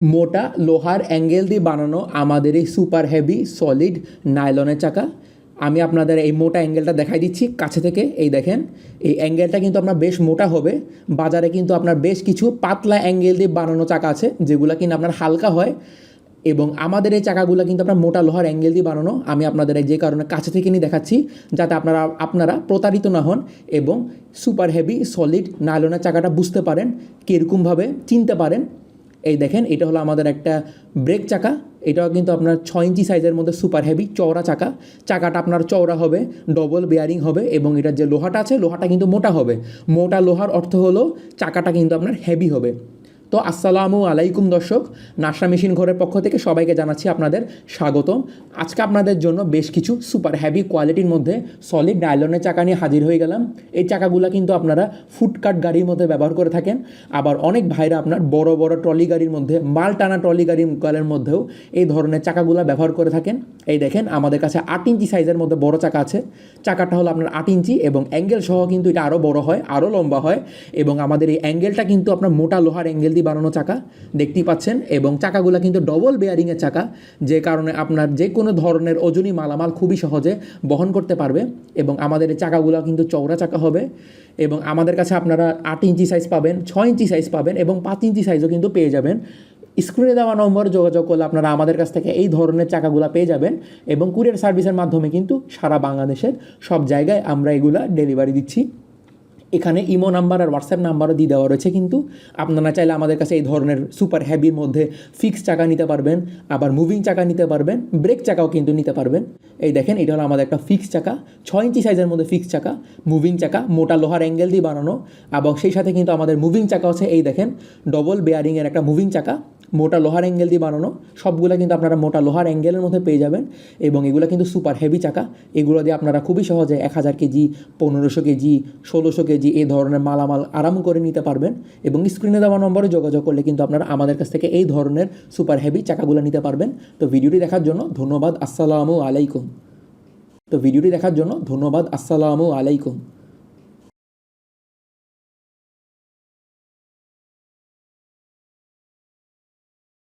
মোটা লোহার অ্যাঙ্গেল দিয়ে বানানো আমাদের এই সুপার হেভি সলিড নাইলনের চাকা। আমি আপনাদের এই মোটা অ্যাঙ্গেলটা দেখাই দিচ্ছি কাছে থেকে। এই দেখেন, এই অ্যাঙ্গেলটা কিন্তু আপনার বেশ মোটা হবে। বাজারে কিন্তু আপনার বেশ কিছু পাতলা অ্যাঙ্গেল দিয়ে বানানো চাকা আছে যেগুলো কিন্তু আপনার হালকা হয়, এবং আমাদের এই চাকাগুলো কিন্তু আপনার মোটা লোহার অ্যাঙ্গেল দিয়ে বানানো। আমি আপনাদের যে কারণে কাছে থেকে নিয়ে দেখাচ্ছি যাতে আপনারা প্রতারিত না হন এবং সুপার হেভি সলিড নাইলনের চাকাটা বুঝতে পারেন, কীরকমভাবে চিনতে পারেন। এই দেখেন, এটা হলো আমাদের একটা ব্রেক চাকা। এটাও কিন্তু আপনার 6 ইঞ্চি সাইজের মধ্যে সুপার হেভি চওড়া চাকা। চাকাটা আপনার চওড়া হবে, ডবল বেয়ারিং হবে, এবং এটার যে লোহাটা আছে লোহাটা কিন্তু মোটা হবে। মোটা লোহার অর্থ হলো চাকাটা কিন্তু আপনার হেভি হবে। তো আসসালামু আলাইকুম দর্শক, নাশা মেশিন ঘরের পক্ষ থেকে সবাইকে জানাচ্ছি আপনাদের স্বাগতম। আজকে আপনাদের জন্য বেশ কিছু সুপার হেভি কোয়ালিটির মধ্যে সলিড নাইলনের চাকা নিয়ে হাজির হয়ে গেলাম। এই চাকাগুলো কিন্তু আপনারা ফুটকাট গাড়ির মধ্যে ব্যবহার করে থাকেন, আবার অনেক ভাইরা আপনার বড় বড় ট্রলি গাড়ির মধ্যে, মাল টানা ট্রলি গাড়ির মধ্যেও এই ধরনের চাকাগুলো ব্যবহার করে থাকেন। এই দেখেন, আমাদের কাছে 8 ইঞ্চি সাইজের মধ্যে বড় চাকা আছে। চাকাটা হলো আপনার 8 ইঞ্চি এবং অ্যাঙ্গেল সহ কিন্তু এটা আরও বড় হয়, আরও লম্বা হয়, এবং আমাদের এই অ্যাঙ্গেলটা কিন্তু আপনার মোটা লোহার অ্যাঙ্গেল দিয়ে বানানো চাকা দেখতেই পাচ্ছেন। এবং চাকাগুলো কিন্তু ডবল বেয়ারিংয়ের চাকা, যে কারণে আপনার যে কোনো ধরনের ওজনই মালামাল খুবই সহজে বহন করতে পারবে। এবং আমাদের এই চাকাগুলো কিন্তু চওড়া চাকা হবে, এবং আমাদের কাছে আপনারা 8 ইঞ্চি সাইজ পাবেন, 6 ইঞ্চি সাইজ পাবেন, এবং 5 ইঞ্চি সাইজও কিন্তু পেয়ে যাবেন। স্ক্রিনে দেওয়া নম্বর যোগাযোগ করলে আপনারা আমাদের কাছ থেকে এই ধরনের চাকাগুলো পেয়ে যাবেন, এবং কুরিয়ার সার্ভিসের মাধ্যমে কিন্তু সারা বাংলাদেশের সব জায়গায় আমরা এগুলা ডেলিভারি দিচ্ছি। এখানে ইমো নাম্বার আর হোয়াটসঅ্যাপ নাম্বারও দিয়ে দেওয়া রয়েছে, কিন্তু আপনারা চাইলে আমাদের কাছে এই ধরনের সুপার হেভির মধ্যে ফিক্স চাকা নিতে পারবেন, আবার মুভিং চাকা নিতে পারবেন, ব্রেক চাকাও কিন্তু নিতে পারবেন। এই দেখেন, এটা হলো আমাদের একটা ফিক্স চাকা, 6 ইঞ্চি সাইজের মধ্যে ফিক্স চাকা, মুভিং চাকা, মোটা লোহার অ্যাঙ্গেল দিয়ে বানানো। এবং সেই সাথে কিন্তু আমাদের মুভিং চাকা আছে, এই দেখেন ডবল বেয়ারিংয়ের একটা মুভিং চাকা, মোটা লোহার অ্যাঙ্গেল দিয়ে বানানো। সবগুলো কিন্তু আপনারা মোটা লোহার অ্যাঙ্গেলের মধ্যে পেয়ে যাবেন, এবং এগুলো কিন্তু সুপার হেভি চাকা। এগুলো দিয়ে আপনারা খুবই সহজে 1000 কেজি, 1500 কেজি, 1600 কেজি এই ধরনের মালামাল আরাম করে নিতে পারবেন। এবং স্ক্রিনে দেওয়া নম্বরে যোগাযোগ করলে কিন্তু আপনারা আমাদের কাছ থেকে এই ধরনের সুপার হেভি চাকাগুলো নিতে পারবেন। তো ভিডিওটি দেখার জন্য ধন্যবাদ। আসসালামু আলাইকুম।